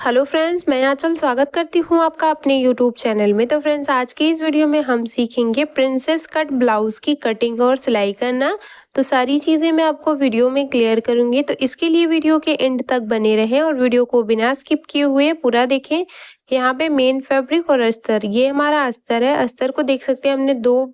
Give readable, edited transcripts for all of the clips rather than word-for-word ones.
Hello friends, मैं आंचल स्वागत करती हूँ आपका अपने यूट्यूब चैनल में। तो फ्रेंड्स, आज की इस वीडियो में हम सीखेंगे प्रिंसेस कट ब्लाउज की कटिंग और सिलाई करना। तो सारी चीज़ें मैं आपको वीडियो में क्लियर करूँगी, तो इसके लिए वीडियो के एंड तक बने रहें और वीडियो को बिना स्किप किए हुए पूरा देखें। यहाँ पे मेन फैब्रिक और अस्तर, ये हमारा अस्तर है। अस्तर को देख सकते हैं, हमने 2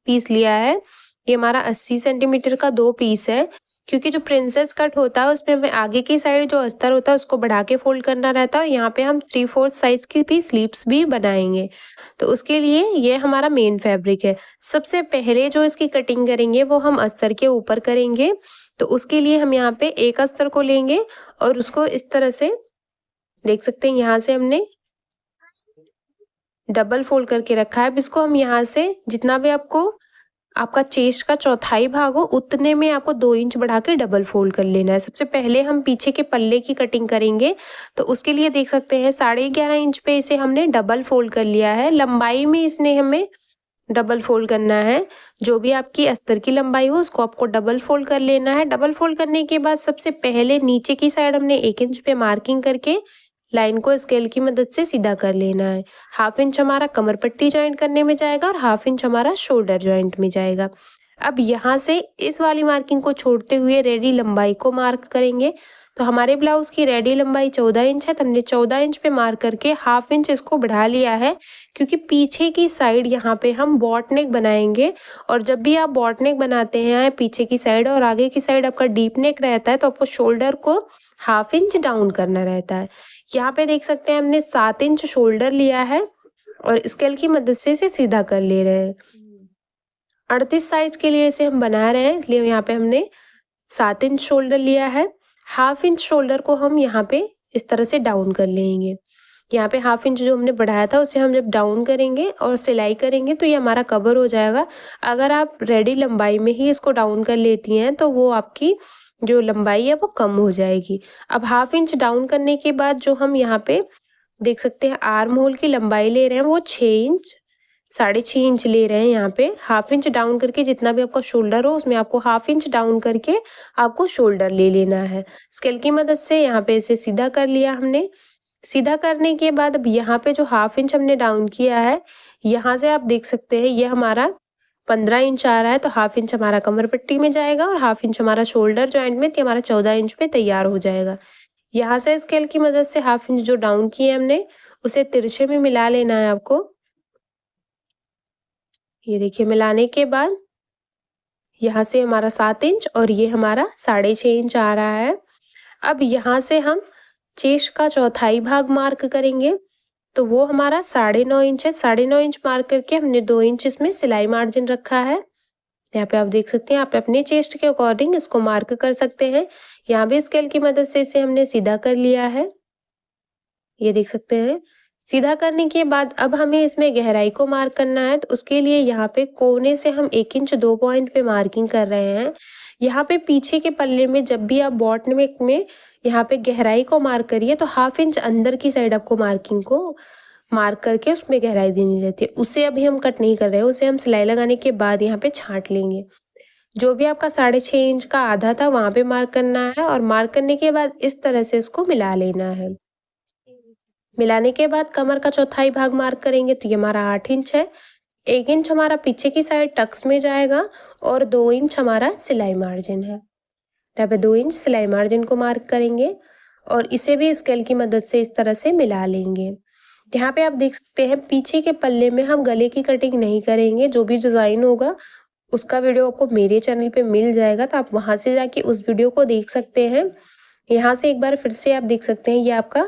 पीस लिया है। ये हमारा 80 सेंटीमीटर का 2 पीस है, क्योंकि जो प्रिंसेस कट होता है उसमें हमें आगे की साइड जो अस्तर होता है उसको बढ़ा के फोल्ड करना रहता है। यहाँ पे हम 3/4 साइज की भी स्लीव्स भी बनाएंगे, तो उसके लिए ये हमारा मेन फैब्रिक है। सबसे पहले जो इसकी कटिंग करेंगे वो हम अस्तर के ऊपर करेंगे। तो उसके लिए हम यहाँ पे एक अस्तर को लेंगे और उसको इस तरह से देख सकते हैं, यहाँ से हमने डबल फोल्ड करके रखा है। अब इसको हम यहाँ से जितना भी आपका चेस्ट का चौथाई भाग हो उतने में आपको 2 इंच बढ़ा के डबल फोल्ड कर लेना है। सबसे पहले हम पीछे के पल्ले की कटिंग करेंगे, तो उसके लिए देख सकते हैं 11.5 इंच पे इसे हमने डबल फोल्ड कर लिया है। लंबाई में इसने हमें डबल फोल्ड करना है। जो भी आपकी अस्तर की लंबाई हो उसको आपको डबल फोल्ड कर लेना है। डबल फोल्ड करने के बाद सबसे पहले नीचे की साइड हमने 1 इंच पे मार्किंग करके लाइन को स्केल की मदद से सीधा कर लेना है। 1/2 इंच हमारा कमर पट्टी ज्वाइंट करने में जाएगा और 1/2 इंच हमारा शोल्डर ज्वाइंट में जाएगा। अब यहाँ से इस वाली मार्किंग को छोड़ते हुए रेडी लंबाई को मार्क करेंगे। तो हमारे ब्लाउज की रेडी लंबाई 14 इंच है, तो हमने 14 इंच पे मार्क करके 1/2 इंच इसको बढ़ा लिया है, क्योंकि पीछे की साइड यहाँ पे हम बॉट नेक बनाएंगे। और जब भी आप बॉट नेक बनाते हैं पीछे की साइड और आगे की साइड आपका डीप नेक रहता है, तो आपको शोल्डर को 1/2 इंच डाउन करना रहता है। यहाँ पे देख सकते हैं हमने 7 इंच शोल्डर लिया है और स्केल की मदद से इसे सीधा कर ले रहे हैं। 38 साइज के लिए इसे हम बना रहे हैं, इसलिए यहाँ पे हमने 7 इंच शोल्डर लिया है। 1/2 इंच शोल्डर को हम यहाँ पे इस तरह से डाउन कर लेंगे। यहाँ पे 1/2 इंच जो हमने बढ़ाया था उसे हम जब डाउन करेंगे और सिलाई करेंगे तो ये हमारा कवर हो जाएगा। अगर आप रेडी लंबाई में ही इसको डाउन कर लेती हैं तो वो आपकी जो लंबाई है वो कम हो जाएगी। अब 1/2 इंच डाउन करने के बाद जो हम यहाँ पे देख सकते हैं आर्म होल की लंबाई ले रहे हैं वो 6 इंच 6.5 इंच ले रहे हैं। यहाँ पे 1/2 इंच डाउन करके जितना भी आपका शोल्डर हो उसमें आपको 1/2 इंच डाउन करके आपको शोल्डर ले लेना है। स्केल की मदद से यहाँ पे इसे सीधा कर लिया हमने। सीधा करने के बाद अब यहाँ पे जो 1/2 इंच हमने डाउन किया है, यहाँ से आप देख सकते हैं ये हमारा 15 इंच आ रहा है, तो 1/2 इंच हमारा कमर पट्टी में जाएगा और 1/2 इंच हमारा शोल्डर जॉइंट में, तो हमारा 14 इंच पे तैयार हो जाएगा। यहाँ से स्केल की मदद से 1/2 इंच जो डाउन किए हमने उसे तिरछे में मिला लेना है आपको। ये देखिए, मिलाने के बाद यहाँ से हमारा 7 इंच और ये हमारा 6.5 इंच आ रहा है। अब यहाँ से हम चेस्ट का चौथाई भाग मार्क करेंगे, तो वो हमारा 9.5 इंच है। 9.5 इंच मार्क करके हमने 2 इंच इसमें सिलाई मार्जिन रखा है। यहाँ पे आप देख सकते हैं, आप अपने चेस्ट के अकॉर्डिंग इसको मार्क कर सकते हैं। यहाँ भी स्केल की मदद से इसे हमने सीधा कर लिया है। ये देख सकते हैं। सीधा करने के बाद अब हमें इसमें गहराई को मार्क करना है, तो उसके लिए यहाँ पे कोने से हम 1 इंच 2 पॉइंट पे मार्किंग कर रहे हैं। यहाँ पे पीछे के पल्ले में जब भी आप बॉट नेक में यहाँ पे गहराई को मार्क करिए, तो 1/2 इंच अंदर की साइड आपको मार्किंग को मार्क करके उसमें गहराई देनी रहती है। उसे अभी हम कट नहीं कर रहे हैं, उसे हम सिलाई लगाने के बाद यहाँ पे छांट लेंगे। जो भी आपका 6.5 इंच का आधा था वहाँ पे मार्क करना है और मार्क करने के बाद इस तरह से इसको मिला लेना है। मिलाने के बाद कमर का चौथाई भाग मार्क करेंगे, तो ये हमारा 8 इंच है। 1 इंच हमारा पीछे की साइड टक्स में जाएगा और 2 इंच हमारा सिलाई मार्जिन है। यहाँ पे 2 इंच सिलाई मार्जिन को मार्क करेंगे और इसे भी स्केल की मदद से इस तरह से मिला लेंगे। यहाँ पे आप देख सकते हैं पीछे के पल्ले में हम गले की कटिंग नहीं करेंगे। जो भी डिज़ाइन होगा उसका वीडियो आपको मेरे चैनल पे मिल जाएगा, तो आप वहाँ से जाके उस वीडियो को देख सकते हैं। यहाँ से एक बार फिर से आप देख सकते हैं ये आपका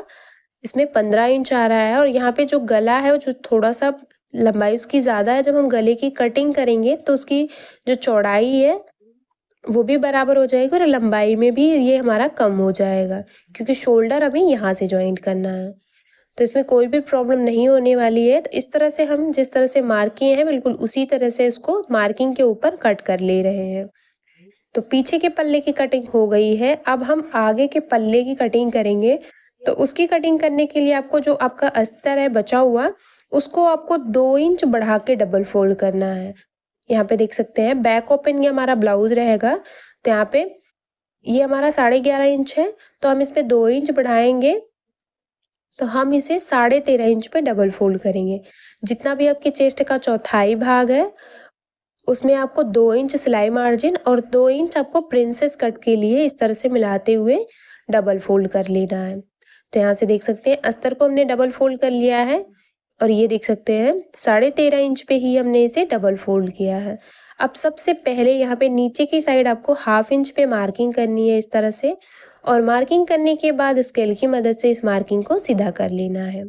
इसमें 15 इंच आ रहा है और यहाँ पे जो गला है वो जो थोड़ा सा लंबाई उसकी ज़्यादा है। जब हम गले की कटिंग करेंगे तो उसकी जो चौड़ाई है वो भी बराबर हो जाएगी और लंबाई में भी ये हमारा कम हो जाएगा, क्योंकि शोल्डर हमें यहाँ से ज्वाइंट करना है। तो इसमें कोई भी प्रॉब्लम नहीं होने वाली है। तो इस तरह से हम जिस तरह से मार्क किए हैं बिल्कुल उसी तरह से इसको मार्किंग के ऊपर कट कर ले रहे हैं। तो पीछे के पल्ले की कटिंग हो गई है। अब हम आगे के पल्ले की कटिंग करेंगे, तो उसकी कटिंग करने के लिए आपको जो आपका अस्तर है बचा हुआ उसको आपको 2 इंच बढ़ा के डबल फोल्ड करना है। यहाँ पे देख सकते हैं बैक ओपन ये हमारा ब्लाउज रहेगा, तो यहाँ पे ये हमारा 11.5 इंच है, तो हम इसमें 2 इंच बढ़ाएंगे तो हम इसे 13.5 इंच पे डबल फोल्ड करेंगे। जितना भी आपके चेस्ट का चौथाई भाग है उसमें आपको 2 इंच सिलाई मार्जिन और 2 इंच आपको प्रिंसेस कट के लिए इस तरह से मिलाते हुए डबल फोल्ड कर लेना है। तो यहाँ से देख सकते हैं अस्तर को हमने डबल फोल्ड कर लिया है और ये देख सकते हैं 13.5 इंच पे ही हमने इसे डबल फोल्ड किया है। अब सबसे पहले यहाँ पे नीचे की साइड आपको 1/2 इंच पे मार्किंग करनी है इस तरह से, और मार्किंग करने के बाद स्केल की मदद से इस मार्किंग को सीधा कर लेना है।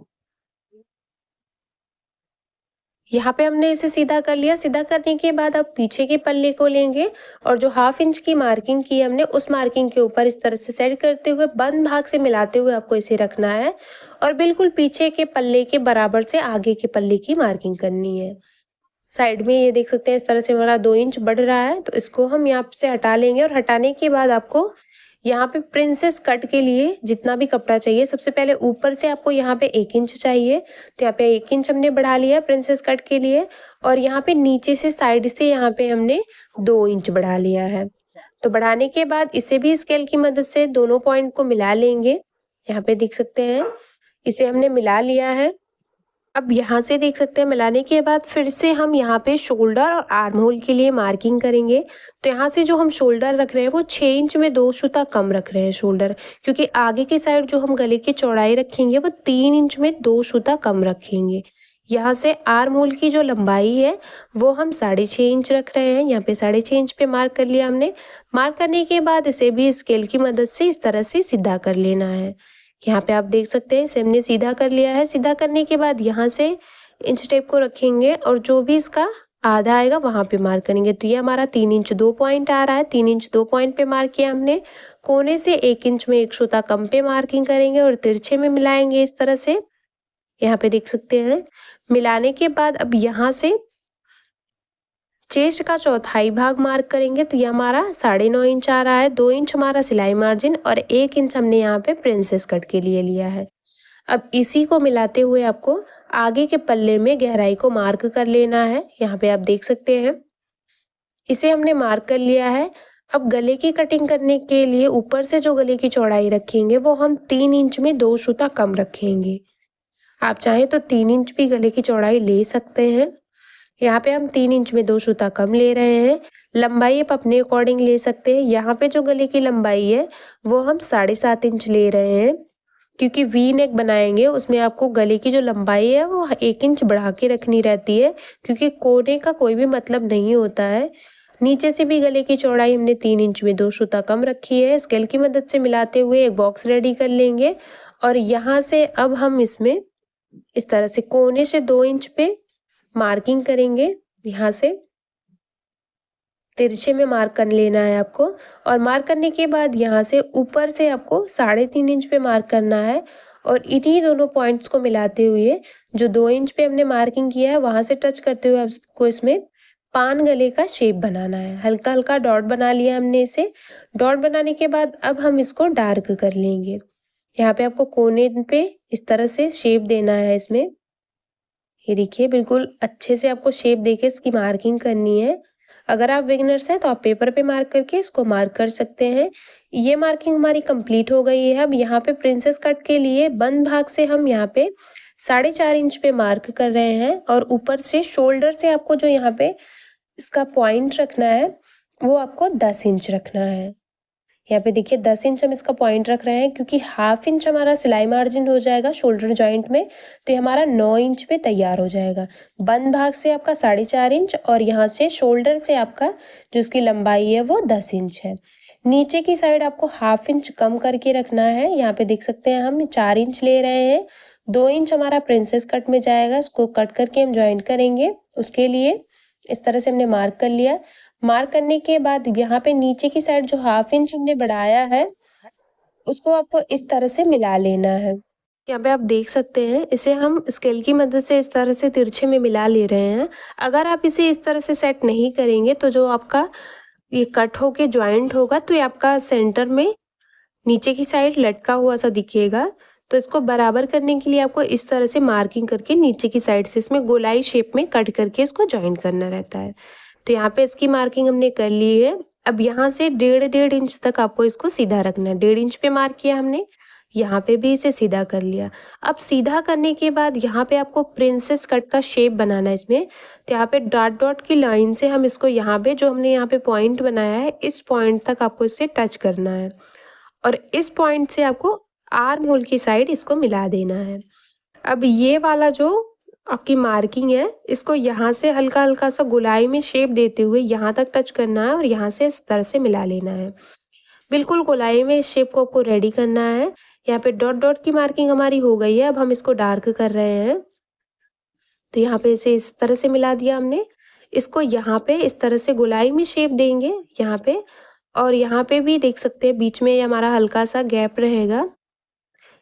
यहाँ पे हमने इसे सीधा कर लिया। सीधा करने के बाद अब पीछे के पल्ले को लेंगे और जो 1/2 इंच की मार्किंग की हमने उस मार्किंग के ऊपर इस तरह से सेट करते हुए बंद भाग से मिलाते हुए आपको इसे रखना है और बिल्कुल पीछे के पल्ले के बराबर से आगे के पल्ले की मार्किंग करनी है। साइड में ये देख सकते हैं इस तरह से हमारा 2 इंच बढ़ रहा है, तो इसको हम यहाँ से हटा लेंगे और हटाने के बाद आपको यहाँ पे प्रिंसेस कट के लिए जितना भी कपड़ा चाहिए, सबसे पहले ऊपर से आपको यहाँ पे 1 इंच चाहिए, तो यहाँ पे 1 इंच हमने बढ़ा लिया प्रिंसेस कट के लिए, और यहाँ पे नीचे से साइड से यहाँ पे हमने 2 इंच बढ़ा लिया है। तो बढ़ाने के बाद इसे भी स्केल की मदद से दोनों पॉइंट को मिला लेंगे। यहाँ पे देख सकते हैं इसे हमने मिला लिया है। अब यहाँ से देख सकते हैं मिलाने के बाद फिर से हम यहाँ पे शोल्डर और आर्म होल के लिए मार्किंग करेंगे। तो यहाँ से जो हम शोल्डर रख रहे हैं वो 6 इंच में 2 सूता कम रख रहे हैं शोल्डर, क्योंकि आगे की साइड जो हम गले की चौड़ाई रखेंगे वो 3 इंच में 2 सूता कम रखेंगे। यहाँ से आर्म होल की जो लंबाई है वो हम 6.5 इंच रख रहे हैं। यहाँ पे 6.5 इंच पे मार्क कर लिया हमने। मार्क करने के बाद इसे भी स्केल की मदद से इस तरह से सीधा कर लेना है। यहाँ पे आप देख सकते हैं इसे हमने सीधा कर लिया है। सीधा करने के बाद यहाँ से इंच टेप को रखेंगे और जो भी इसका आधा आएगा वहाँ पे मार्क करेंगे। तो ये हमारा 3 इंच 2 पॉइंट आ रहा है। 3 इंच 2 पॉइंट पे मार्क किया हमने। कोने से 1 इंच में 1 सूता कम पे मार्किंग करेंगे और तिरछे में मिलाएंगे इस तरह से। यहाँ पे देख सकते हैं मिलाने के बाद अब यहाँ से चेस्ट का चौथाई भाग मार्क करेंगे। तो ये हमारा 9.5 इंच आ रहा है। 2 इंच हमारा सिलाई मार्जिन और 1 इंच हमने यहाँ पे प्रिंसेस कट के लिए लिया है। अब इसी को मिलाते हुए आपको आगे के पल्ले में गहराई को मार्क कर लेना है। यहाँ पे आप देख सकते हैं इसे हमने मार्क कर लिया है। अब गले की कटिंग करने के लिए ऊपर से जो गले की चौड़ाई रखेंगे वो हम 3 इंच में 2 सूता कम रखेंगे। आप चाहें तो 3 इंच भी गले की चौड़ाई ले सकते हैं। यहाँ पे हम 3 इंच में 2 सूता कम ले रहे हैं। लंबाई आप अपने अकॉर्डिंग ले सकते हैं। यहाँ पे जो गले की लंबाई है वो हम 7.5 इंच ले रहे हैं, क्योंकि वी नेक बनाएंगे उसमें आपको गले की जो लंबाई है वो 1 इंच बढ़ा के रखनी रहती है, क्योंकि कोने का कोई भी मतलब नहीं होता है। नीचे से भी गले की चौड़ाई हमने 3 इंच में 2 सूता कम रखी है। स्केल की मदद से मिलाते हुए एक बॉक्स रेडी कर लेंगे और यहाँ से अब हम इसमें इस तरह से कोने से 2 इंच पे मार्किंग करेंगे। यहाँ से तिरछे में मार्क कर लेना है आपको, और मार्क करने के बाद यहाँ से ऊपर से आपको 3.5 इंच पे मार्क करना है और इन्हीं दोनों पॉइंट्स को मिलाते हुए जो 2 इंच पे हमने मार्किंग किया है वहां से टच करते हुए आपको इसमें पान गले का शेप बनाना है। हल्का हल्का डॉट बना लिया हमने इसे। डॉट बनाने के बाद अब हम इसको डार्क कर लेंगे। यहाँ पे आपको कोने पे इस तरह से शेप देना है इसमें। ये देखिए बिल्कुल अच्छे से आपको शेप देके इसकी मार्किंग करनी है। अगर आप बिगिनर्स हैं तो आप पेपर पे मार्क करके इसको मार्क कर सकते हैं। ये मार्किंग हमारी कंप्लीट हो गई है। अब यहाँ पे प्रिंसेस कट के लिए बंद भाग से हम यहाँ पे 4.5 इंच पे मार्क कर रहे हैं और ऊपर से शोल्डर से आपको जो यहाँ पे इसका पॉइंट रखना है वो आपको 10 इंच रखना है। यहाँ पे देखिए 10 इंच हम इसका पॉइंट रख रहे हैं, क्योंकि 1/2 इंच हमारा सिलाई मार्जिन हो जाएगा शोल्डर जॉइंट में, तो ये हमारा 9 इंच पे तैयार हो जाएगा। बंद भाग से आपका 4.5 इंच और यहाँ से शोल्डर से आपका जो इसकी लंबाई है वो 10 इंच है। नीचे की साइड आपको 1/2 इंच कम करके रखना है। यहाँ पे देख सकते हैं हम 4 इंच ले रहे हैं। 2 इंच हमारा प्रिंसेस कट में जाएगा, इसको कट करके हम ज्वाइंट करेंगे। उसके लिए इस तरह से हमने मार्क कर लिया। मार्क करने के बाद यहाँ पे नीचे की साइड जो 1/2 इंच हमने बढ़ाया है उसको आपको इस तरह से मिला लेना है। यहाँ पे आप देख सकते हैं इसे हम स्केल की मदद से इस तरह से तिरछे में मिला ले रहे हैं। अगर आप इसे इस तरह से सेट नहीं करेंगे तो जो आपका ये कट होके ज्वाइंट होगा तो ये आपका सेंटर में नीचे की साइड लटका हुआ सा दिखेगा। तो इसको बराबर करने के लिए आपको इस तरह से मार्किंग करके नीचे की साइड से इसमें गोलाई शेप में कट करके इसको ज्वाइन करना रहता है। तो यहाँ पे इसकी मार्किंग हमने कर ली है। अब यहाँ से 1.5 इंच तक आपको इसको सीधा रखना है। 1.5 इंच पे मार्क किया हमने। यहाँ पे भी इसे सीधा कर लिया। अब सीधा करने के बाद यहाँ पे आपको प्रिंसेस कट का शेप बनाना है इसमें। तो यहाँ पे डॉट डॉट की लाइन से हम इसको यहाँ पे जो हमने यहाँ पे पॉइंट बनाया है, इस पॉइंट तक आपको इसे टच करना है और इस पॉइंट से आपको आर्म होल की साइड इसको मिला देना है। अब ये वाला जो आपकी मार्किंग है, इसको यहाँ से हल्का हल्का सा गोलाई में शेप देते हुए यहाँ तक टच करना है और यहाँ से इस तरह से मिला लेना है। बिल्कुल गोलाई में इस शेप को आपको रेडी करना है। यहाँ पे डॉट डॉट की मार्किंग हमारी हो गई है। अब हम इसको डार्क कर रहे हैं। तो यहाँ पे इसे इस तरह से मिला दिया हमने। इसको यहाँ पे इस तरह से गोलाई में शेप देंगे यहाँ पे, और यहाँ पे भी देख सकते हैं बीच में ये हमारा हल्का सा गैप रहेगा।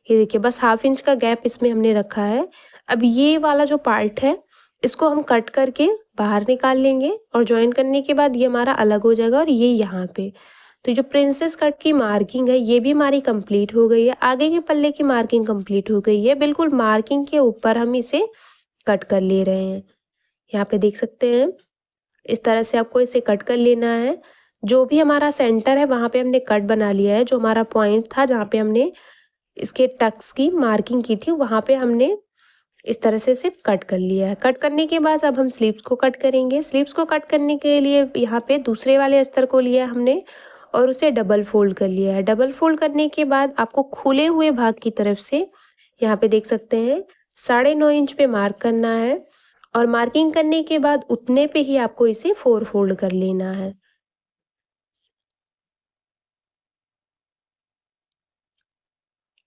ये देखिए बस 1/2 इंच का गैप इसमें हमने रखा है। अब ये वाला जो पार्ट है, इसको हम कट करके बाहर निकाल लेंगे और ज्वाइन करने के बाद ये हमारा अलग हो जाएगा और ये यहाँ पे। तो जो प्रिंसेस कट की मार्किंग है, ये भी हमारी कंप्लीट हो गई है। आगे के पल्ले की मार्किंग कंप्लीट हो गई है। बिल्कुल मार्किंग के ऊपर हम इसे कट कर ले रहे हैं। यहाँ पे देख सकते हैं, इस तरह से आपको इसे कट कर लेना है। जो भी हमारा सेंटर है वहाँ पे हमने कट बना लिया है। जो हमारा पॉइंट था जहाँ पे हमने इसके टक्स की मार्किंग की थी, वहाँ पे हमने इस तरह से इसे कट कर लिया है। कट करने के बाद अब हम स्लीव्स को कट करेंगे। स्लीव्स को कट करने के लिए यहाँ पे दूसरे वाले अस्तर को लिया हमने और उसे डबल फोल्ड कर लिया है। डबल फोल्ड करने के बाद आपको खुले हुए भाग की तरफ से यहाँ पे देख सकते हैं 9.5 इंच पे मार्क करना है और मार्किंग करने के बाद उतने पे ही आपको इसे 4 फोल्ड कर लेना है।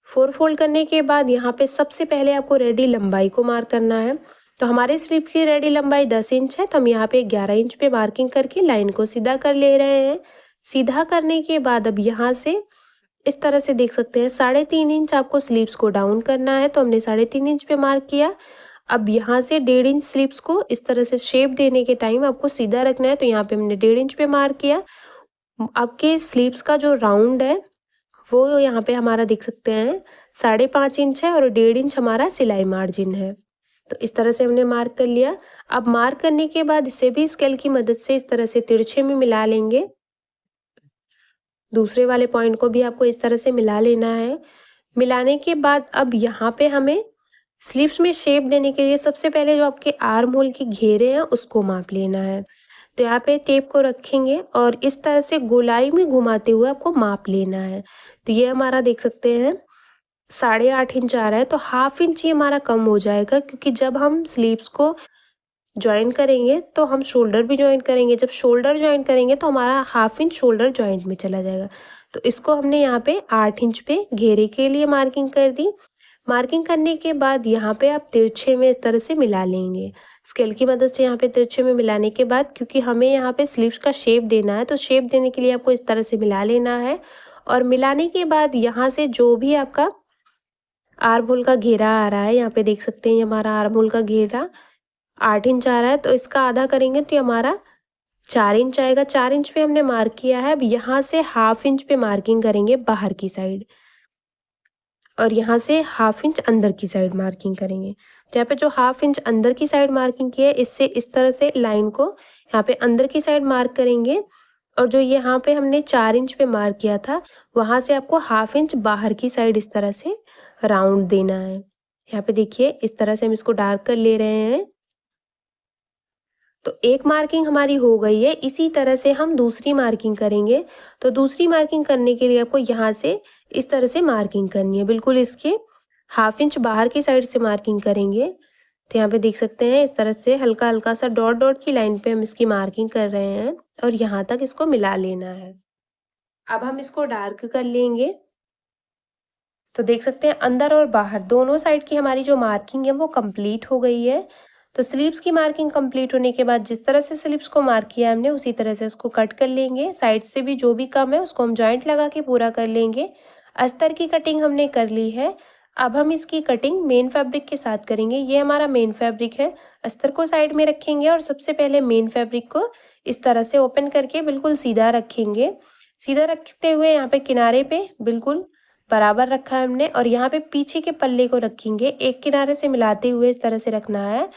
4 फोल्ड करने के बाद यहाँ पे सबसे पहले आपको रेडी लंबाई को मार्क करना है। तो हमारे स्लीव की रेडी लंबाई 10 इंच है, तो हम यहाँ पे 11 इंच पे मार्किंग करके लाइन को सीधा कर ले रहे हैं। सीधा करने के बाद अब यहाँ से इस तरह से देख सकते हैं 3.5 इंच आपको स्लीव्स को डाउन करना है। तो हमने 3.5 इंच पे मार्क किया। अब यहाँ से 1.5 इंच स्लीव्स को इस तरह से शेप देने के टाइम आपको सीधा रखना है। तो यहाँ पे हमने 1.5 इंच पे मार्क किया। आपके स्लीव्स का जो राउंड है वो यहाँ पे हमारा देख सकते हैं 5.5 इंच है और 1.5 इंच हमारा सिलाई मार्जिन है। तो इस तरह से हमने मार्क कर लिया। अब मार्क करने के बाद इसे भी स्केल की मदद से इस तरह से तिरछे में मिला लेंगे। दूसरे वाले पॉइंट को भी आपको इस तरह से मिला लेना है। मिलाने के बाद अब यहाँ पे हमें स्लीव्स में शेप देने के लिए सबसे पहले जो आपके आर्म होल के घेरे हैं उसको माप लेना है। तो यहाँ पे टेप को रखेंगे और इस तरह से गोलाई में घुमाते हुए आपको माप लेना है। तो ये हमारा देख सकते हैं 8.5 इंच आ रहा है, तो 1/2 इंच ये हमारा कम हो जाएगा, क्योंकि जब हम स्लीव्स को ज्वाइन करेंगे तो हम शोल्डर भी ज्वाइन करेंगे। जब शोल्डर ज्वाइन करेंगे तो हमारा 1/2 इंच शोल्डर ज्वाइंट में चला जाएगा। तो इसको हमने यहाँ पे 8 इंच पे घेरे के लिए मार्किंग कर दी। मार्किंग करने के बाद यहाँ पे आप तिरछे में इस तरह से मिला लेंगे स्केल की मदद से। यहाँ पे तिरछे में मिलाने के बाद, क्योंकि हमें यहाँ पे स्लीव्स का शेप देना है, तो शेप देने के लिए आपको इस तरह से मिला लेना है। और मिलाने के बाद यहाँ से जो भी आपका आर्म होल का घेरा आ रहा है, यहाँ पे देख सकते हैं ये हमारा आर्म होल का घेरा 8 इंच आ रहा है, तो इसका आधा करेंगे तो ये हमारा 4 इंच आएगा। 4 इंच पे हमने मार्क किया है। अब यहाँ से 1/2 इंच पे मार्किंग करेंगे बाहर की साइड और यहाँ से 1/2 इंच अंदर की साइड मार्किंग करेंगे। तो यहाँ पे जो 1/2 इंच अंदर की साइड मार्किंग की है, इससे इस तरह से लाइन को यहाँ पे अंदर की साइड मार्क करेंगे और जो यहाँ पे हमने 4 इंच पे मार्क किया था, वहाँ से आपको 1/2 इंच बाहर की साइड इस तरह से राउंड देना है। यहाँ पे देखिए इस तरह से हम इसको डार्क कर ले रहे हैं। तो एक मार्किंग हमारी हो गई है। इसी तरह से हम दूसरी मार्किंग करेंगे। तो दूसरी मार्किंग करने के लिए आपको यहाँ से इस तरह से मार्किंग करनी है। बिल्कुल इसके 1/2 इंच बाहर की साइड से मार्किंग करेंगे। तो यहाँ पे देख सकते हैं इस तरह से हल्का हल्का सा डॉट डॉट की लाइन पे हम इसकी मार्किंग कर रहे हैं और यहाँ तक इसको मिला लेना है। अब हम इसको डार्क कर लेंगे। तो देख सकते हैं अंदर और बाहर दोनों साइड की हमारी जो मार्किंग है वो कंप्लीट हो गई है। तो स्लीव्स की मार्किंग कंप्लीट होने के बाद जिस तरह से स्लीव्स को मार्क किया हमने, उसी तरह से इसको कट कर लेंगे। साइड से भी जो भी कम है उसको हम जॉइंट लगा के पूरा कर लेंगे। अस्तर की कटिंग हमने कर ली है। अब हम इसकी कटिंग मेन फैब्रिक के साथ करेंगे। ये हमारा मेन फैब्रिक है। अस्तर को साइड में रखेंगे और सबसे पहले मेन फैब्रिक को इस तरह से ओपन करके बिल्कुल सीधा रखेंगे। सीधा रखते हुए यहाँ पे किनारे पे बिल्कुल बराबर रखा है हमने और यहाँ पे पीछे के पल्ले को रखेंगे। एक किनारे से मिलाते हुए इस तरह से रखना है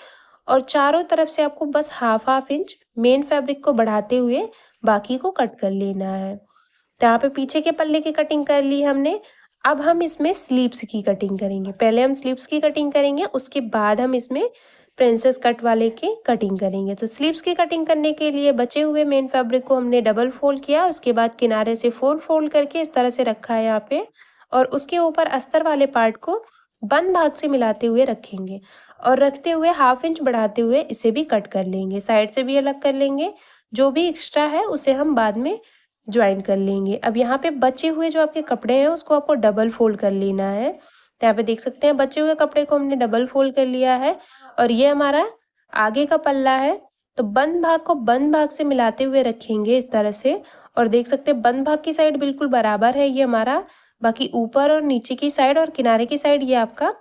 और चारों तरफ से आपको बस 1/2 इंच मेन फैब्रिक को बढ़ाते हुए बाकी को कट कर लेना है। तो यहाँ पे पीछे के पल्ले की कटिंग कर ली हमने। अब हम इसमें स्लीव्स की कटिंग करेंगे। पहले हम स्लीव्स की कटिंग करेंगे, उसके बाद हम इसमें प्रिंसेस कट वाले की कटिंग करेंगे। तो स्लीव्स की कटिंग करने के लिए बचे हुए मेन फैब्रिक को हमने डबल फोल्ड किया, उसके बाद किनारे से 4 फोल्ड करके इस तरह से रखा है यहाँ पे, और उसके ऊपर अस्तर वाले पार्ट को बंद भाग से मिलाते हुए रखेंगे और रखते हुए 1/2 इंच बढ़ाते हुए इसे भी कट कर लेंगे। साइड से भी अलग कर लेंगे, जो भी एक्स्ट्रा है उसे हम बाद में ज्वाइन कर लेंगे। अब यहाँ पे बचे हुए जो आपके कपड़े हैं उसको आपको डबल फोल्ड कर लेना है। तो यहाँ पे देख सकते हैं बचे हुए कपड़े को हमने डबल फोल्ड कर लिया है और ये हमारा आगे का पल्ला है। तो बंद भाग को बंद भाग से मिलाते हुए रखेंगे इस तरह से, और देख सकते हैं बंद भाग की साइड बिल्कुल बराबर है ये हमारा, बाकी ऊपर और नीचे की साइड और किनारे की साइड ये आपका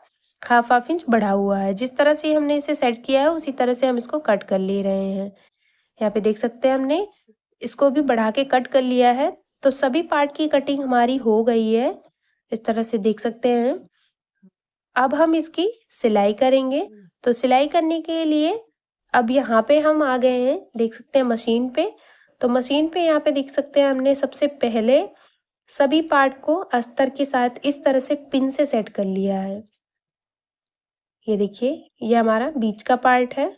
1/2 इंच बढ़ा हुआ है। जिस तरह से हमने इसे सेट किया है उसी तरह से हम इसको कट कर ले रहे हैं। यहाँ पे देख सकते हैं हमने इसको भी बढ़ा के कट कर लिया है। तो सभी पार्ट की कटिंग हमारी हो गई है, इस तरह से देख सकते हैं। अब हम इसकी सिलाई करेंगे। तो सिलाई करने के लिए अब यहाँ पे हम आ गए हैं, देख सकते हैं मशीन पे। तो मशीन पे यहाँ पे देख सकते हैं हमने सबसे पहले सभी पार्ट को अस्तर के साथ इस तरह से पिन से सेट कर लिया है। ये देखिए, ये हमारा बीच का पार्ट है,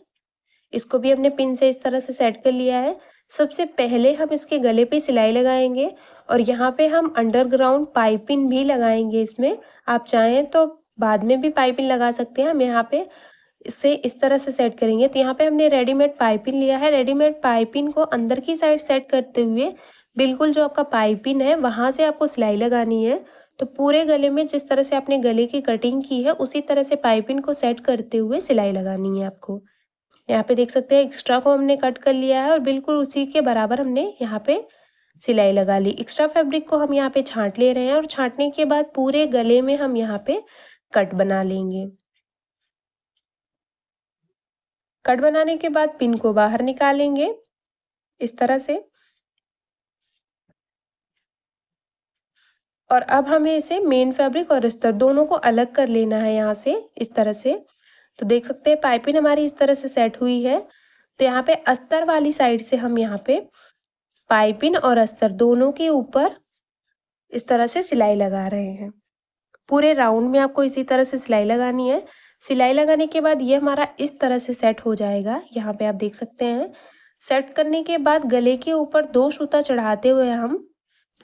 इसको भी हमने पिन से इस तरह से सेट कर लिया है। सबसे पहले हम इसके गले पे सिलाई लगाएंगे और यहाँ पे हम अंडरग्राउंड पाइपिंग भी लगाएंगे इसमें। आप चाहें तो बाद में भी पाइपिंग लगा सकते हैं। हम यहाँ पे इसे इस तरह से सेट करेंगे। तो यहाँ पे हमने रेडीमेड पाइपिंग लिया है। रेडीमेड पाइपिंग को अंदर की साइड सेट करते हुए बिल्कुल जो आपका पाइपिंग है वहाँ से आपको सिलाई लगानी है। तो पूरे गले में जिस तरह से आपने गले की कटिंग की है उसी तरह से पाइपिंग को सेट करते हुए सिलाई लगानी है आपको। यहाँ पे देख सकते हैं एक्स्ट्रा को हमने कट कर लिया है और बिल्कुल उसी के बराबर हमने यहाँ पे सिलाई लगा ली। एक्स्ट्रा फैब्रिक को हम यहाँ पे छांट ले रहे हैं और छांटने के बाद पूरे गले में हम यहाँ पे कट बना लेंगे। कट बनाने के बाद पिन को बाहर निकालेंगे इस तरह से, और अब हमें इसे मेन फैब्रिक और अस्तर दोनों को अलग कर लेना है यहाँ से इस तरह से। तो देख सकते हैं पाइपिंग हमारी इस तरह से सेट हुई है। तो यहाँ पे अस्तर वाली साइड से हम यहाँ पे पाइपिंग और अस्तर दोनों के ऊपर इस तरह से सिलाई लगा रहे हैं। पूरे राउंड में आपको इसी तरह से सिलाई लगानी है। सिलाई लगाने के बाद ये हमारा इस तरह से सेट हो जाएगा। यहाँ पे आप देख सकते हैं। सेट करने के बाद गले के ऊपर 2 सूता चढ़ाते हुए हम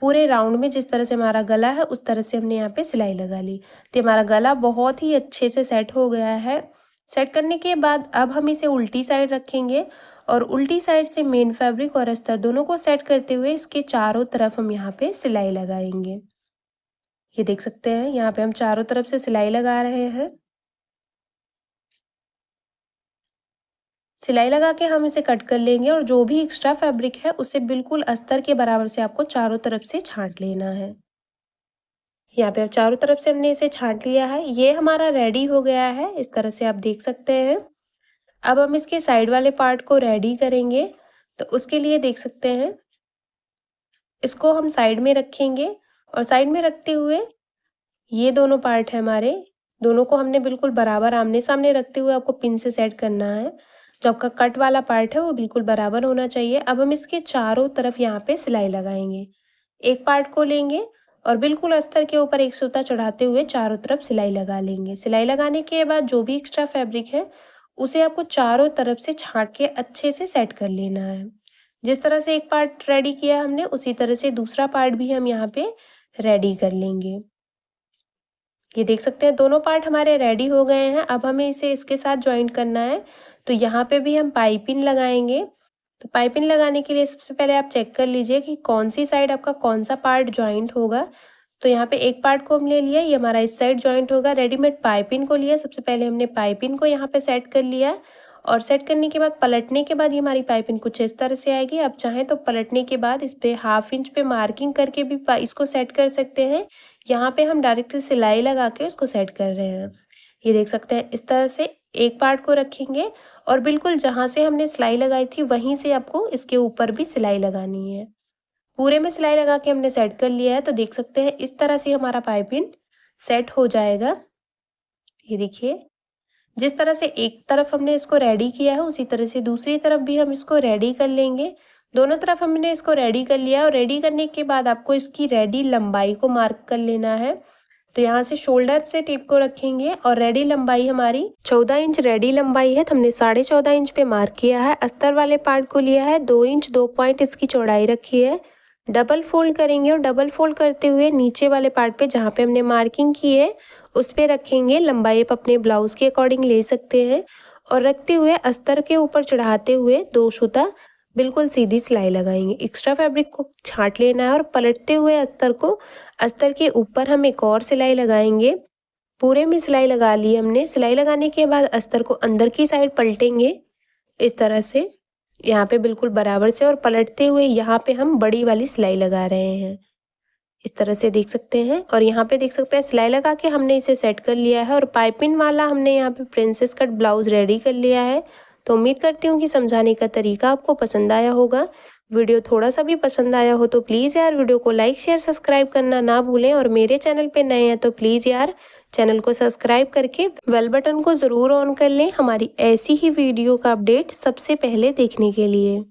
पूरे राउंड में जिस तरह से हमारा गला है उस तरह से हमने यहाँ पे सिलाई लगा ली। तो हमारा गला बहुत ही अच्छे से सेट हो गया है। सेट करने के बाद अब हम इसे उल्टी साइड रखेंगे और उल्टी साइड से मेन फैब्रिक और अस्तर दोनों को सेट करते हुए इसके चारों तरफ हम यहाँ पे सिलाई लगाएंगे। ये देख सकते हैं यहाँ पे हम चारों तरफ से सिलाई लगा रहे हैं। सिलाई लगा के हम इसे कट कर लेंगे और जो भी एक्स्ट्रा फैब्रिक है उसे बिल्कुल अस्तर के बराबर से आपको चारों तरफ से छांट लेना है। यहाँ पे अब चारों तरफ से हमने इसे छांट लिया है। ये हमारा रेडी हो गया है, इस तरह से आप देख सकते हैं। अब हम इसके साइड वाले पार्ट को रेडी करेंगे। तो उसके लिए देख सकते हैं इसको हम साइड में रखेंगे और साइड में रखते हुए ये दोनों पार्ट है हमारे, दोनों को हमने बिल्कुल बराबर आमने सामने रखते हुए आपको पिन से सेट करना है। जो आपका कट वाला पार्ट है वो बिल्कुल बराबर होना चाहिए। अब हम इसके चारों तरफ यहाँ पे सिलाई लगाएंगे। एक पार्ट को लेंगे और बिल्कुल अस्तर के ऊपर एक सूता चढ़ाते हुए चारों तरफ सिलाई लगा लेंगे। सिलाई लगाने के बाद जो भी एक्स्ट्रा फैब्रिक है उसे आपको चारों तरफ से छांट के अच्छे से सेट कर लेना है। जिस तरह से एक पार्ट रेडी किया हमने उसी तरह से दूसरा पार्ट भी हम यहाँ पे रेडी कर लेंगे। ये देख सकते हैं दोनों पार्ट हमारे रेडी हो गए हैं। अब हमें इसे इसके साथ ज्वाइंट करना है। तो यहाँ पे भी हम पाइपिंग लगाएंगे। तो पाइपिंग लगाने के लिए सबसे पहले आप चेक कर लीजिए कि कौन सी साइड आपका कौन सा पार्ट ज्वाइंट होगा। तो यहाँ पे एक पार्ट को हम ले लिया, ये हमारा इस साइड ज्वाइंट होगा। रेडीमेड पाइपिंग को लिया, सबसे पहले हमने पाइपिंग को यहाँ पे सेट कर लिया और सेट करने के बाद पलटने के बाद ये हमारी पाइपिंग कुछ इस तरह से आएगी। आप चाहें तो पलटने के बाद इस पे 1/2 इंच पे मार्किंग करके भी इसको सेट कर सकते हैं। यहाँ पे हम डायरेक्ट सिलाई लगा के उसको सेट कर रहे हैं। ये देख सकते हैं इस तरह से एक पार्ट को रखेंगे और बिल्कुल जहाँ से हमने सिलाई लगाई थी वहीं से आपको इसके ऊपर भी सिलाई लगानी है। पूरे में सिलाई लगा के हमने सेट कर लिया है। तो देख सकते हैं इस तरह से हमारा पाइपिंग सेट हो जाएगा। ये देखिए, जिस तरह से एक तरफ हमने इसको रेडी किया है उसी तरह से दूसरी तरफ भी हम इसको रेडी कर लेंगे। दोनों तरफ हमने इसको रेडी कर लिया और रेडी करने के बाद आपको इसकी रेडी लंबाई को मार्क कर लेना है। तो यहाँ से शोल्डर से टेप को रखेंगे और रेडी लंबाई हमारी 14 इंच रेडी लंबाई है, तो हमने 14.5 इंच पे मार्क किया है। अस्तर वाले पार्ट को लिया है 2 इंच, 2 पॉइंट इसकी चौड़ाई रखी है। डबल फोल्ड करेंगे और डबल फोल्ड करते हुए नीचे वाले पार्ट पे जहाँ पे हमने मार्किंग की है उस पे रखेंगे। लंबाई आप अपने ब्लाउज के अकॉर्डिंग ले सकते हैं और रखते हुए अस्तर के ऊपर चढ़ाते हुए 2 सूता बिल्कुल सीधी सिलाई लगाएंगे। एक्स्ट्रा फैब्रिक को छांट लेना है और पलटते हुए अस्तर के ऊपर हम एक और सिलाई लगाएंगे। पूरे में सिलाई लगा ली हमने। सिलाई लगाने के बाद अस्तर को अंदर की साइड पलटेंगे इस तरह से, यहाँ पे बिल्कुल बराबर से, और पलटते हुए यहाँ पे हम बड़ी वाली सिलाई लगा रहे हैं, इस तरह से देख सकते हैं। और यहाँ पे देख सकते हैं सिलाई लगा के हमने इसे सेट कर लिया है और पाइपिंग वाला हमने यहाँ पे प्रिंसेस कट ब्लाउज रेडी कर लिया है। तो उम्मीद करती हूँ कि समझाने का तरीका आपको पसंद आया होगा। वीडियो थोड़ा सा भी पसंद आया हो तो प्लीज़ यार वीडियो को लाइक शेयर सब्सक्राइब करना ना भूलें, और मेरे चैनल पे नए हैं तो प्लीज़ यार चैनल को सब्सक्राइब करके बेल बटन को ज़रूर ऑन कर लें हमारी ऐसी ही वीडियो का अपडेट सबसे पहले देखने के लिए।